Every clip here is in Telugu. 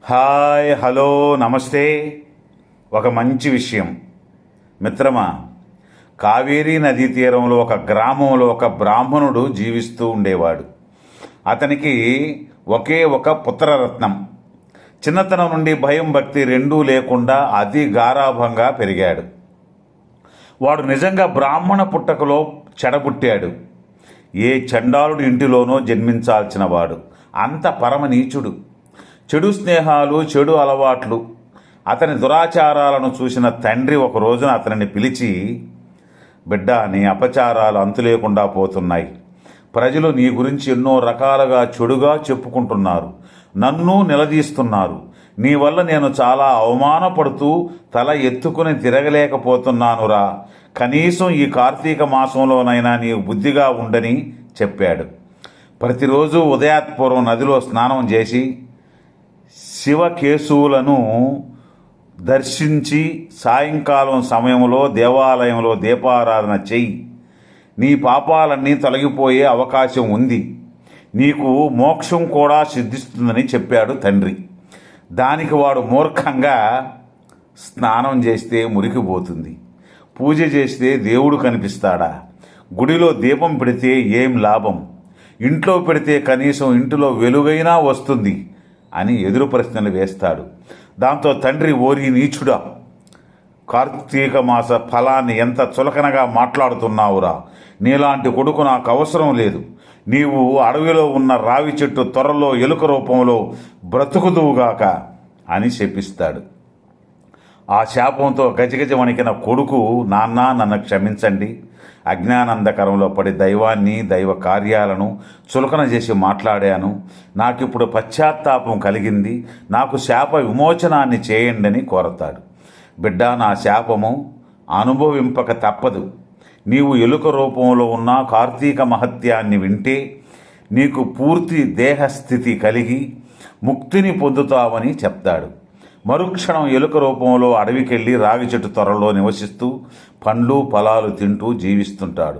హాయ్, హలో, నమస్తే. ఒక మంచి విషయం మిత్రమా. కావేరీ నదీ తీరంలో ఒక గ్రామంలో ఒక బ్రాహ్మణుడు జీవిస్తూ ఉండేవాడు. అతనికి ఒకే ఒక పుత్రరత్నం. చిన్నతనం నుండి భయం భక్తి రెండూ లేకుండా అతి గారాభంగా పెరిగాడు. వాడు నిజంగా బ్రాహ్మణ పుట్టకలో చెడబుట్టాడు. ఏ చండాలుడి ఇంటిలోనో జన్మించాల్సిన వాడు. అంత పరమ నీచుడు. చెడు స్నేహాలు, చెడు అలవాట్లు, అతని దురాచారాలను చూసిన తండ్రి ఒక రోజున అతనిని పిలిచి, బిడ్డ, నీ అపచారాలు అంతులేకుండా పోతున్నాయి. ప్రజలు నీ గురించి ఎన్నో రకాలుగా చెడుగా చెప్పుకుంటున్నారు, నన్ను నిలదీస్తున్నారు. నీ వల్ల నేను చాలా అవమానపడుతూ తల ఎత్తుకుని తిరగలేకపోతున్నానురా. కనీసం ఈ కార్తీక మాసంలోనైనా నీవు బుద్ధిగా ఉండని చెప్పాడు. ప్రతిరోజు ఉదయాత్పూర్వం నదిలో స్నానం చేసి శివకేశవులను దర్శించి సాయంకాలం సమయంలో దేవాలయంలో దీపారాధన చెయ్యి. నీ పాపాలన్నీ తొలగిపోయే అవకాశం ఉంది. నీకు మోక్షం కూడా సిద్ధిస్తుందని చెప్పాడు తండ్రి. దానికి వాడు మూర్ఖంగా, స్నానం చేస్తే మురికిపోతుంది, పూజ చేస్తే దేవుడు కనిపిస్తాడా, గుడిలో దీపం పెడితే ఏం లాభం, ఇంట్లో పెడితే కనీసం ఇంటిలో వెలుగైనా వస్తుంది అని ఎదురు ప్రశ్నలు వేస్తాడు. దాంతో తండ్రి, ఓరి నీచుడా, కార్తీక మాస ఫలాన్ని ఎంత చులకనగా మాట్లాడుతున్నావురా. నీలాంటి కొడుకు నాకు అవసరం లేదు. నీవు అడవిలో ఉన్న రావి చెట్టు త్వరలో ఎలుక రూపంలో బ్రతుకుదువుగాక అని శపిస్తాడు. ఆ శాపంతో గజగజ వణికిన కొడుకు, నాన్న, నన్ను క్షమించండి. అజ్ఞానందకరంలో పడి దైవాన్ని, దైవ కార్యాలను చులకన చేసి మాట్లాడాను. నాకిప్పుడు పశ్చాత్తాపం కలిగింది. నాకు శాప విమోచనాన్ని చేయండి అని కోరతాడు. బిడ్డ, నా శాపము అనుభవింపక తప్పదు. నీవు ఎలుక రూపంలో ఉన్న కార్తీక మహత్యాన్ని వింటే నీకు పూర్తి దేహస్థితి కలిగి ముక్తిని పొందుతావని చెప్తాడు. మరుక్షణం ఎలుక రూపంలో అడవికెళ్ళి రాగి చెట్టు త్వరలో నివసిస్తూ పండ్లు ఫలాలు తింటూ జీవిస్తుంటాడు.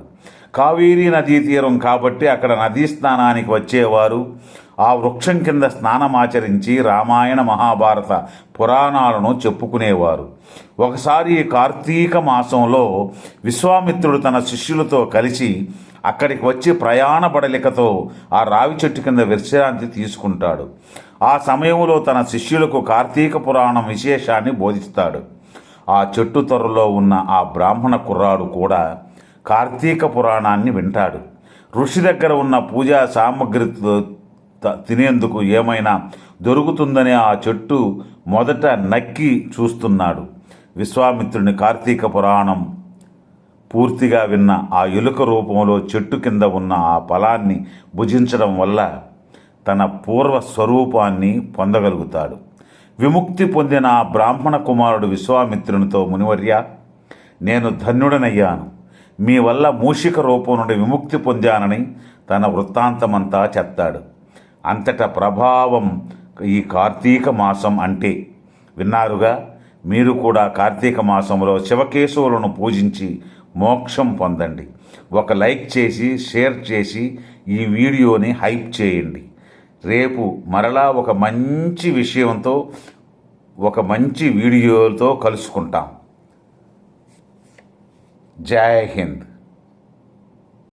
కావేరీ నదీ తీరం కాబట్టి అక్కడ నదీ స్నానానికి వచ్చేవారు ఆ వృక్షం కింద స్నానమాచరించి రామాయణ మహాభారత పురాణాలను చెప్పుకునేవారు. ఒకసారి కార్తీక మాసంలో విశ్వామిత్రుడు తన శిష్యులతో కలిసి అక్కడికి వచ్చి ప్రయాణ బడలికతో ఆ రావి చెట్టు కింద విశ్రాంతి తీసుకుంటాడు. ఆ సమయంలో తన శిష్యులకు కార్తీక పురాణం విశేషాన్ని బోధిస్తాడు. ఆ చెట్టు త్వరలో ఉన్న ఆ బ్రాహ్మణ కుర్రాడు కూడా కార్తీక పురాణాన్ని వింటాడు. ఋషి దగ్గర ఉన్న పూజా సామగ్రితో తినేందుకు ఏమైనా దొరుకుతుందని ఆ చెట్టు మొదట నక్కి చూస్తున్నాడు. విశ్వామిత్రుని కార్తీక పురాణం పూర్తిగా విన్న ఆ ఎలుక రూపంలో చెట్టు కింద ఉన్న ఆ ఫలాన్ని భుజించడం వల్ల తన పూర్వ స్వరూపాన్ని పొందగలుగుతాడు. విముక్తి పొందిన ఆ బ్రాహ్మణ కుమారుడు విశ్వామిత్రునితో, మునివర్య, నేను ధన్యుడనయ్యాను. మీ వల్ల మూషిక రూపం నుండి విముక్తి పొందానని తన వృత్తాంతమంతా చెప్తాడు. అంతటా ప్రభావం ఈ కార్తీక మాసం అంటే. విన్నారుగా, మీరు కూడా కార్తీక మాసంలో శివకేశవులను పూజించి మోక్షం పొందండి. ఒక లైక్ చేసి, షేర్ చేసి ఈ వీడియోని హైప్ చేయండి. రేపు మరలా ఒక మంచి విషయంతో, ఒక మంచి వీడియోతో కలుసుకుంటాం. జై హింద్.